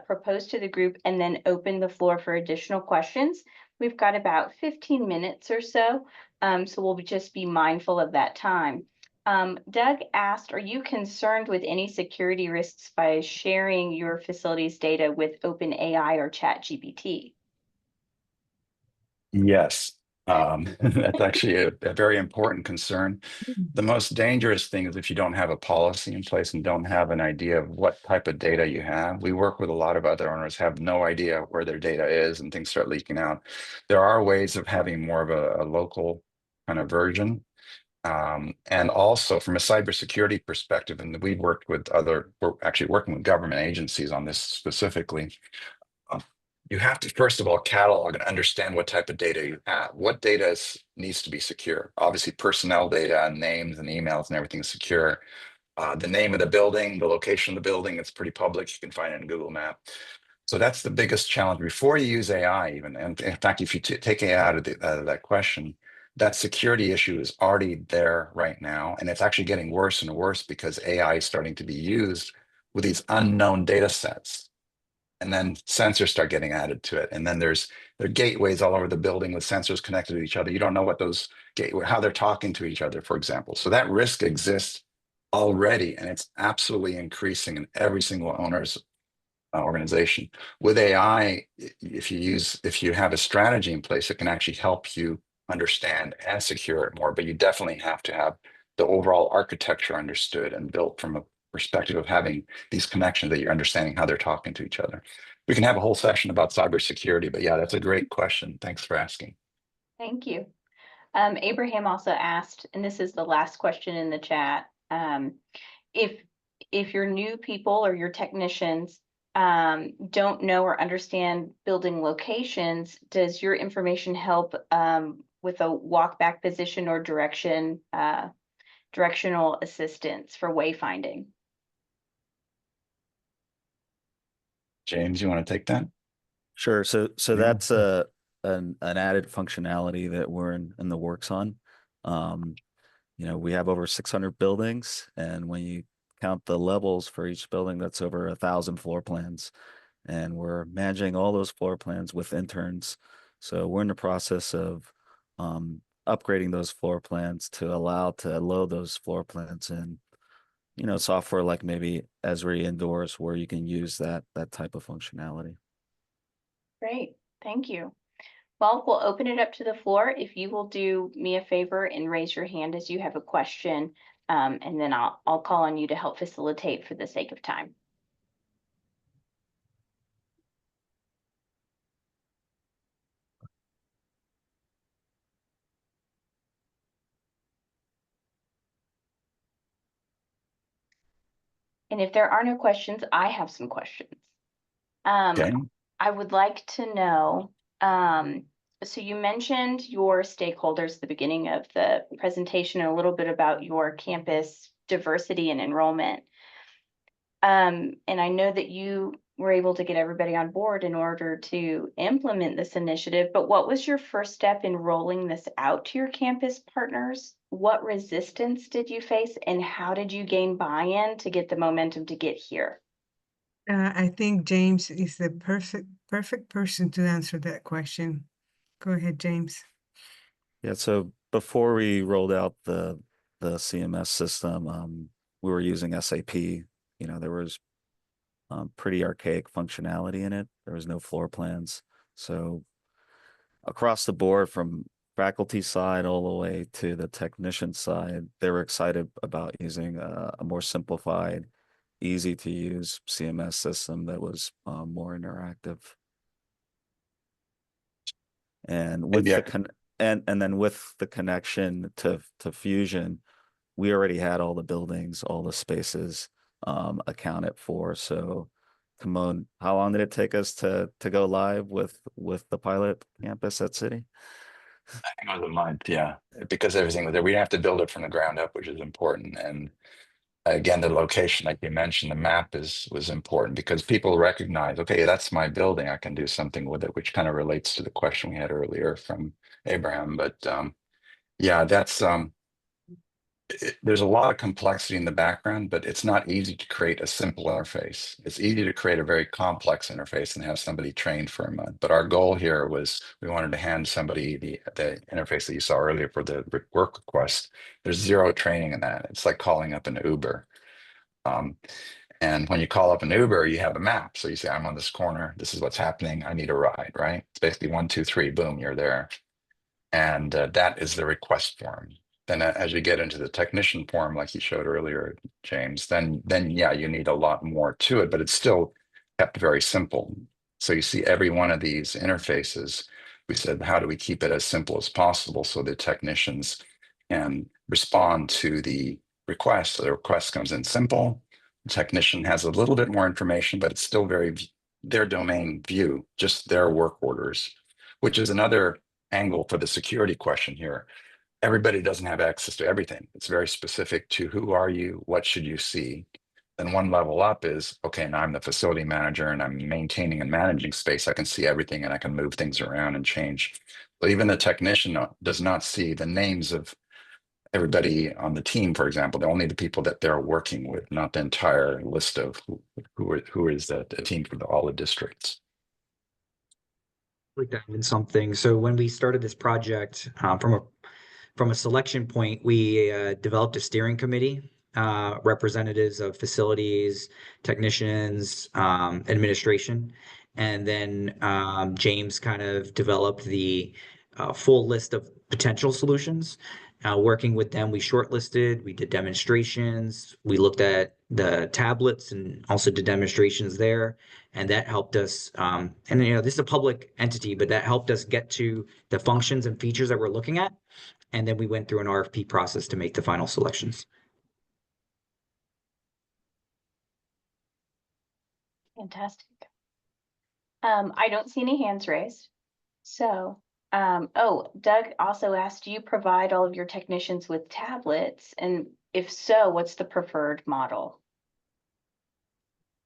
propose to the group and then open the floor for additional questions. We've got about 15 minutes or so, so we'll just be mindful of that time. Doug asked, are you concerned with any security risks by sharing your facilities data with OpenAI or ChatGPT? Yes, that's actually a very important concern. The most dangerous thing is if you don't have a policy in place and don't have an idea of what type of data you have. We work with a lot of other owners, have no idea where their data is, and things start leaking out. There are ways of having more of a local kind of version. And also from a cybersecurity perspective, and we've worked with we're actually working with government agencies on this specifically. You have to, first of all, catalog and understand what type of data you have. What data needs to be secure? Obviously, personnel data and names and emails and everything is secure. The name of the building, the location of the building, it's pretty public. You can find it in Google Map. So that's the biggest challenge before you use AI even. And in fact, if you take AI out of that question, that security issue is already there right now. And it's actually getting worse and worse because AI is starting to be used with these unknown data sets. And then sensors start getting added to it. And then there are gateways all over the building with sensors connected to each other. You don't know what those how they're talking to each other, for example. So that risk exists already, and it's absolutely increasing in every single owner's organization. With AI, if you have a strategy in place, it can actually help you understand and secure it more. But you definitely have to have the overall architecture understood and built from a perspective of having these connections, that you're understanding how they're talking to each other. We can have a whole session about cybersecurity, but yeah, that's a great question. Thanks for asking. Thank you. Abraham also asked, and this is the last question in the chat, if your new people or your technicians don't know or understand building locations, does your information help with a walk back position or directional assistance for wayfinding? James, you want to take that? Sure. So Yeah. that's an added functionality that we're in the works on. We have over 600 buildings, and when you count the levels for each building, that's over 1,000 floor plans. and we're managing all those floor plans with interns. So we're in the process of upgrading those floor plans to allow to load those floor plans in, software like maybe Esri Indoors, where you can use that type of functionality. Great, thank you. Well, we'll open it up to the floor. If you will do me a favor and raise your hand as you have a question, and then I'll call on you to help facilitate for the sake of time. And if there are no questions, I have some questions. Okay. I would like to know, so you mentioned your stakeholders at the beginning of the presentation, and a little bit about your campus diversity and enrollment. And I know that you were able to get everybody on board in order to implement this initiative, but what was your first step in rolling this out to your campus partners? What resistance did you face, and how did you gain buy-in to get the momentum to get here? I think James is the perfect person to answer that question. Go ahead, James. Yeah, so before we rolled out the CMS system, we were using SAP. There was pretty archaic functionality in it. There was no floor plans. So across the board, from faculty side all the way to the technician side, they were excited about using a more simplified, easy to use CMS system that was more interactive. And with Yeah. and then with the connection to Fusion, we already had all the buildings, all the spaces accounted for. So, Timon, how long did it take us to go live with the pilot campus at City? I think it was a month, yeah, because everything was there. We have to build it from the ground up, which is important. And again, the location, like you mentioned, the map was important because people recognize, okay, that's my building. I can do something with it, which kind of relates to the question we had earlier from Abraham. But yeah, that's there's a lot of complexity in the background, but it's not easy to create a simple interface. It's easy to create a very complex interface and have somebody trained for a month. But our goal here was we wanted to hand somebody the interface that you saw earlier for the work request. There's zero training in that. It's like calling up an Uber. And when you call up an Uber, you have a map. So you say, I'm on this corner. This is what's happening. I need a ride, right? It's basically 1, 2, 3, boom, you're there. And that is the request form. Then as you get into the technician form, like you showed earlier, James, then yeah, you need a lot more to it, but it's still kept very simple. So you see every one of these interfaces, we said, how do we keep it as simple as possible so the technicians can respond to the request? So the request comes in simple. The technician has a little bit more information, but it's still very their domain view, just their work orders, which is another angle for the security question here. Everybody doesn't have access to everything. It's very specific to who are you, what should you see. Then one level up is, okay, now I'm the facility manager and I'm maintaining and managing space. I can see everything and I can move things around and change. But even the technician does not see the names of everybody on the team, for example. They're only the people that they're working with, not the entire list of who is the team for all the districts. Like that in something. So when we started this project, from a selection point, we developed a steering committee, representatives of facilities, technicians, administration, and then James kind of developed the full list of potential solutions. Working with them, we shortlisted, we did demonstrations, we looked at the tablets and also did demonstrations there, and that helped us. And this is a public entity, but that helped us get to the functions and features that we're looking at. And then we went through an RFP process to make the final selections. Fantastic. I don't see any hands raised. So, oh, Doug also asked, do you provide all of your technicians with tablets? And if so, what's the preferred model?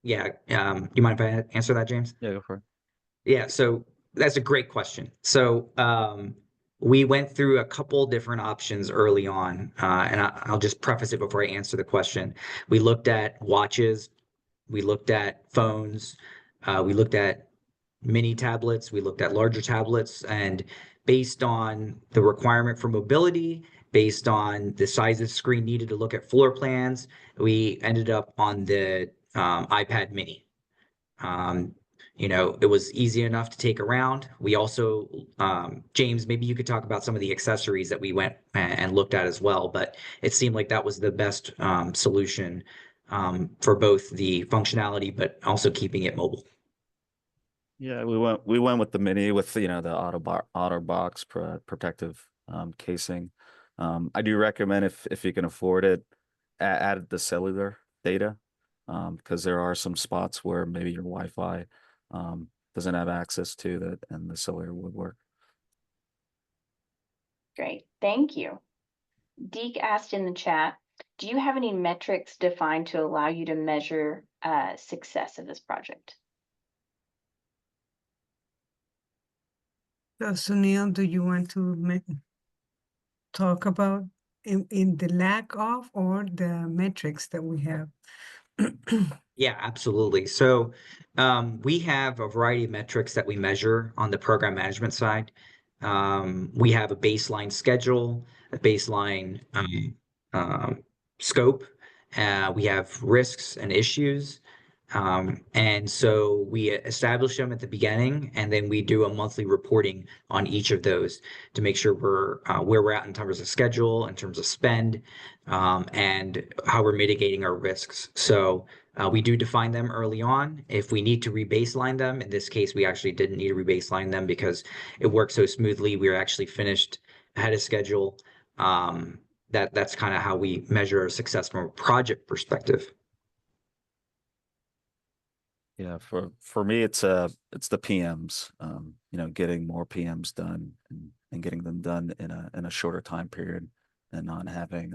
Yeah. You mind if I answer that, James? Yeah, go for it. Yeah. So that's a great question. So we went through a couple different options early on, and I'll just preface it before I answer the question. We looked at watches, we looked at phones, We looked at mini tablets, we looked at larger tablets, and based on the requirement for mobility, based on the size of the screen needed to look at floor plans, we ended up on the iPad mini. It was easy enough to take around. We also, James, maybe you could talk about some of the accessories that we went and looked at as well, but it seemed like that was the best solution for both the functionality, but also keeping it mobile. Yeah, we went with the mini with the OtterBox protective casing. I do recommend if you can afford it, add the cellular data, because there are some spots where maybe your Wi-Fi doesn't have access to that, and the cellular would work. Great, thank you. Deke asked in the chat, do you have any metrics defined to allow you to measure success of this project? So Sunil, do you want to talk about in the lack of or the metrics that we have? Yeah, absolutely. So we have a variety of metrics that we measure on the program management side. We have a baseline schedule, a baseline scope. We have risks and issues. And so we establish them at the beginning, and then we do a monthly reporting on each of those to make sure we're where we're at in terms of schedule, in terms of spend, and how we're mitigating our risks. So we do define them early on. If we need to rebaseline them, in this case, we actually didn't need to rebaseline them because it worked so smoothly. We were actually finished ahead of schedule. That's kind of how we measure our success from a project perspective. Yeah, for me, it's the PMs. Getting more PMs done and getting them done in a shorter time period and not having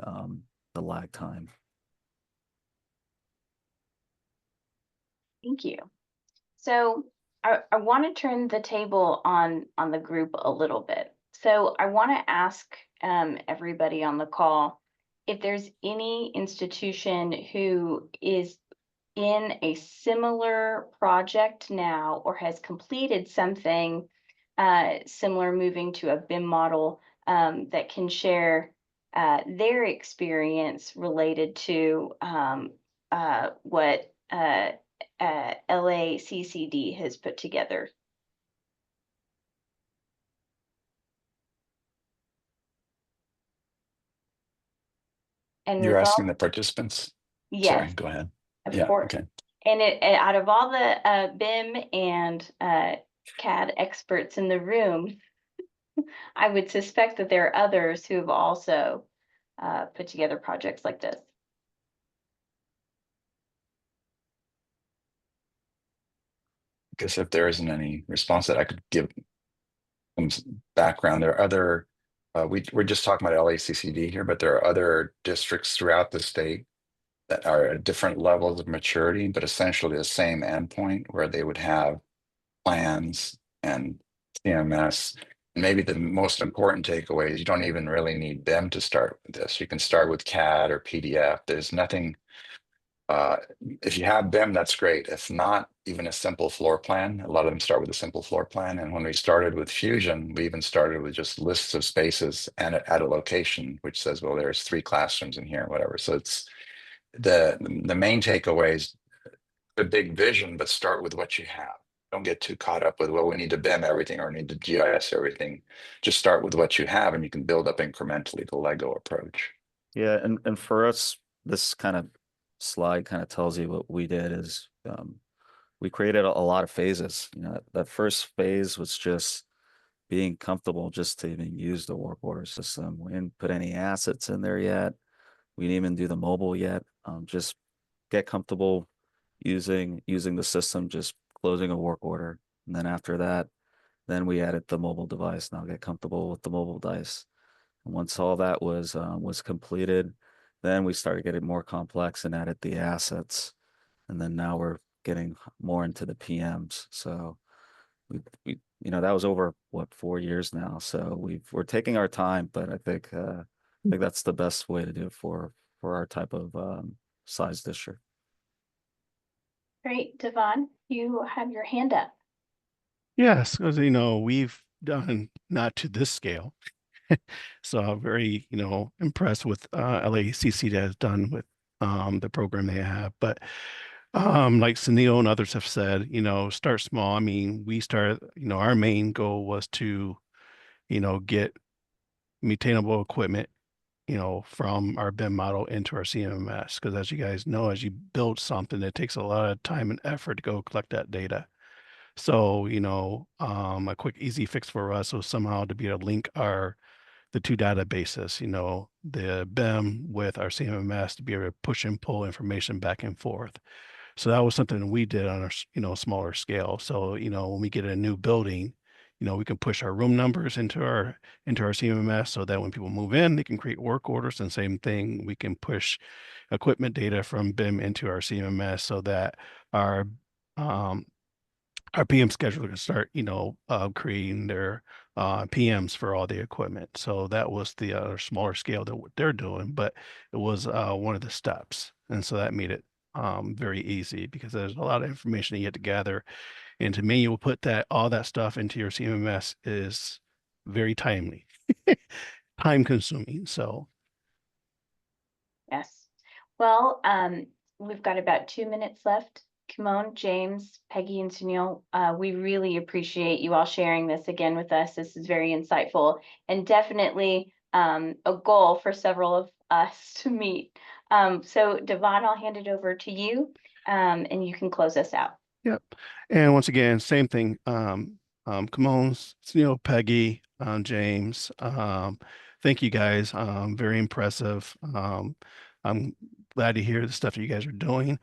the lag time. Thank you. So I want to turn the table on the group a little bit. So I want to ask everybody on the call if there's any institution who is in a similar project now or has completed something similar, moving to a BIM model, that can share their experience related to what LACCD has put together. And You're with asking all, the participants? Sorry, yes, go ahead. of Yeah, course. okay. And out of all the BIM and CAD experts in the room, I would suspect that there are others who have also put together projects like this. Because if there isn't any response that I could give some background, there are other, we're just talking about LACCD here, but there are other districts throughout the state that are at different levels of maturity, but essentially the same endpoint where they would have plans and CMS. Maybe the most important takeaway is you don't even really need them to start with this. You can start with CAD or PDF. There's nothing, if you have BIM, that's great. If not, even a simple floor plan. A lot of them start with a simple floor plan. And when we started with Fusion, we even started with just lists of spaces and at a location, which says, well, there's 3 classrooms in here, whatever. So it's the main takeaway is a big vision, but start with what you have. Don't get too caught up with, well, we need to BIM everything or we need to GIS everything. Just start with what you have and you can build up incrementally the Lego approach. Yeah, and for us, this kind of slide kind of tells you what we did is we created a lot of phases. That first phase was just being comfortable just to even use the work order system. We didn't put any assets in there yet. We didn't even do the mobile yet. Just get comfortable using the system, just closing a work order. And then after that, then we added the mobile device. Now get comfortable with the mobile device. And once all that was completed, then we started getting more complex and added the assets. And then now we're getting more into the PMs. So we that was over 4 years now. So we're taking our time, but I think that's the best way to do it for our type of size district. Great, Devon, you have your hand up. Yes, because we've done not to this scale. So I'm very, impressed with LACC that has done with the program they have. But like Sunil and others have said, start small. I mean, we started, our main goal was to, get maintainable equipment, from our BIM model into our CMMS. Because as you guys know, as you build something, it takes a lot of time and effort to go collect that data. So, a quick, easy fix for us was somehow to be able to link the two databases, the BIM with our CMMS to be able to push and pull information back and forth. So that was something we did on a, smaller scale. So, when we get a new building, we can push our room numbers into our CMMS so that when people move in, they can create work orders. And same thing, we can push equipment data from BIM into our CMMS so that our um, our PM scheduler can start, creating their PMs for all the equipment. So that was the smaller scale that what they're doing, but it was one of the steps. And so that made it very easy because there's a lot of information that you have to gather. And to me, you put all that stuff into your CMMS is very timely, time consuming. So Yes. Well, we've got about 2 minutes left. Kimon, James, Peggy, and Sunil, we really appreciate you all sharing this again with us. This is very insightful and definitely a goal for several of us to meet. So Devon, I'll hand it over to you, and you can close us out. yep. And once again, same thing. Kimon, Peggy, James. Thank you guys. Very impressive. I'm glad to hear the stuff that you guys are doing.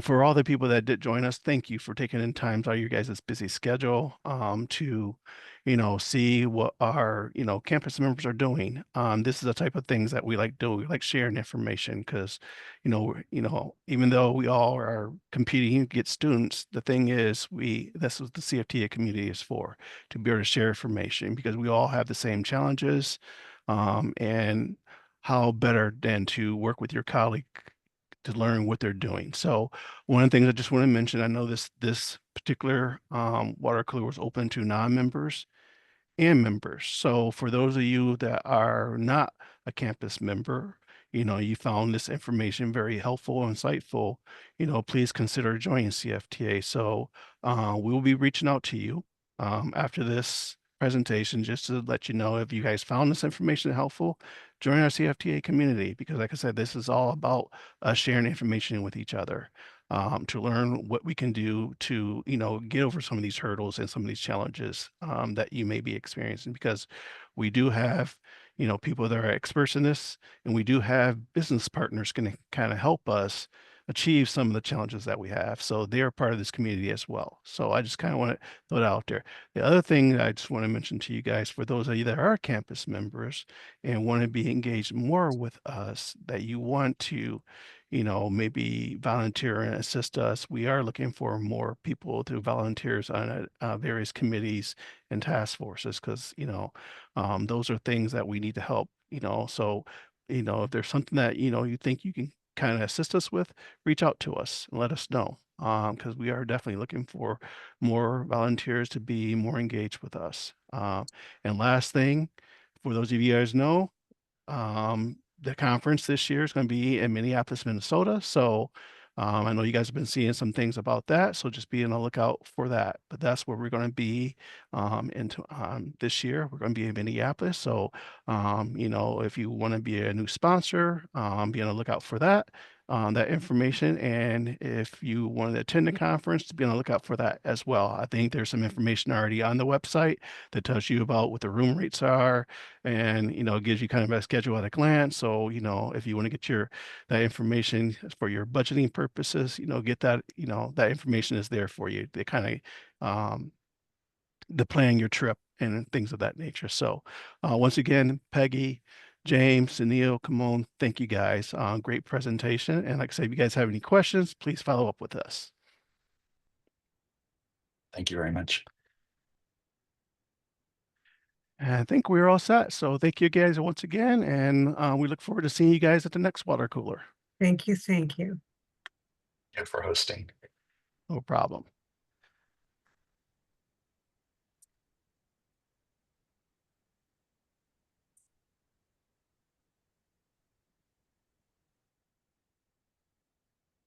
For all the people that did join us, thank you for taking in time out of your guys' busy schedule to, see what our, campus members are doing. This is the type of things that we like doing. We like sharing information because, even though we all are competing to get students, the thing is that's what the CFTA community is for, to be able to share information because we all have the same challenges. And how better than to work with your colleague to learn what they're doing. So one of the things I just want to mention, I know this particular water cooler was open to non-members and members. So for those of you that are not a campus member, you found this information very helpful, insightful, please consider joining CFTA. So we will be reaching out to you after this presentation just to let you know if you guys found this information helpful, join our CFTA community because like I said, this is all about us sharing information with each other to learn what we can do to, get over some of these hurdles and some of these challenges that you may be experiencing because we do have, people that are experts in this and we do have business partners going to kind of help us achieve some of the challenges that we have. So they're part of this community as well. So I just kind of want to throw it out there. The other thing that I just want to mention to you guys, for those of you that are campus members and want to be engaged more with us, that you want to, maybe volunteer and assist us. We are looking for more people to volunteers on various committees and task forces because, those are things that we need to help, so, if there's something that, you think you can kind of assist us with, reach out to us and let us know because we are definitely looking for more volunteers to be more engaged with us. And last thing, for those of you guys know, the conference this year is going to be in Minneapolis, Minnesota. So I know you guys have been seeing some things about that. So just be on the lookout for that. But that's where we're going to be this year. We're going to be in Minneapolis. So, if you want to be a new sponsor, be on the lookout for that information. And if you want to attend the conference, be on the lookout for that as well. I think there's some information already on the website that tells you about what the room rates are and, gives you kind of a schedule at a glance. So, if you want to get that information for your budgeting purposes, get that, that information is there for you. They kind of, the planning your trip and things of that nature. So once again, Peggy, James, Sunil, Kimon, thank you guys. Great presentation. And like I said, if you guys have any questions, please follow up with us. Thank you very much. And I think we're all set. So thank you guys once again. And we look forward to seeing you guys at the next water cooler. Thank you. Thank you. Yeah, for hosting. No problem.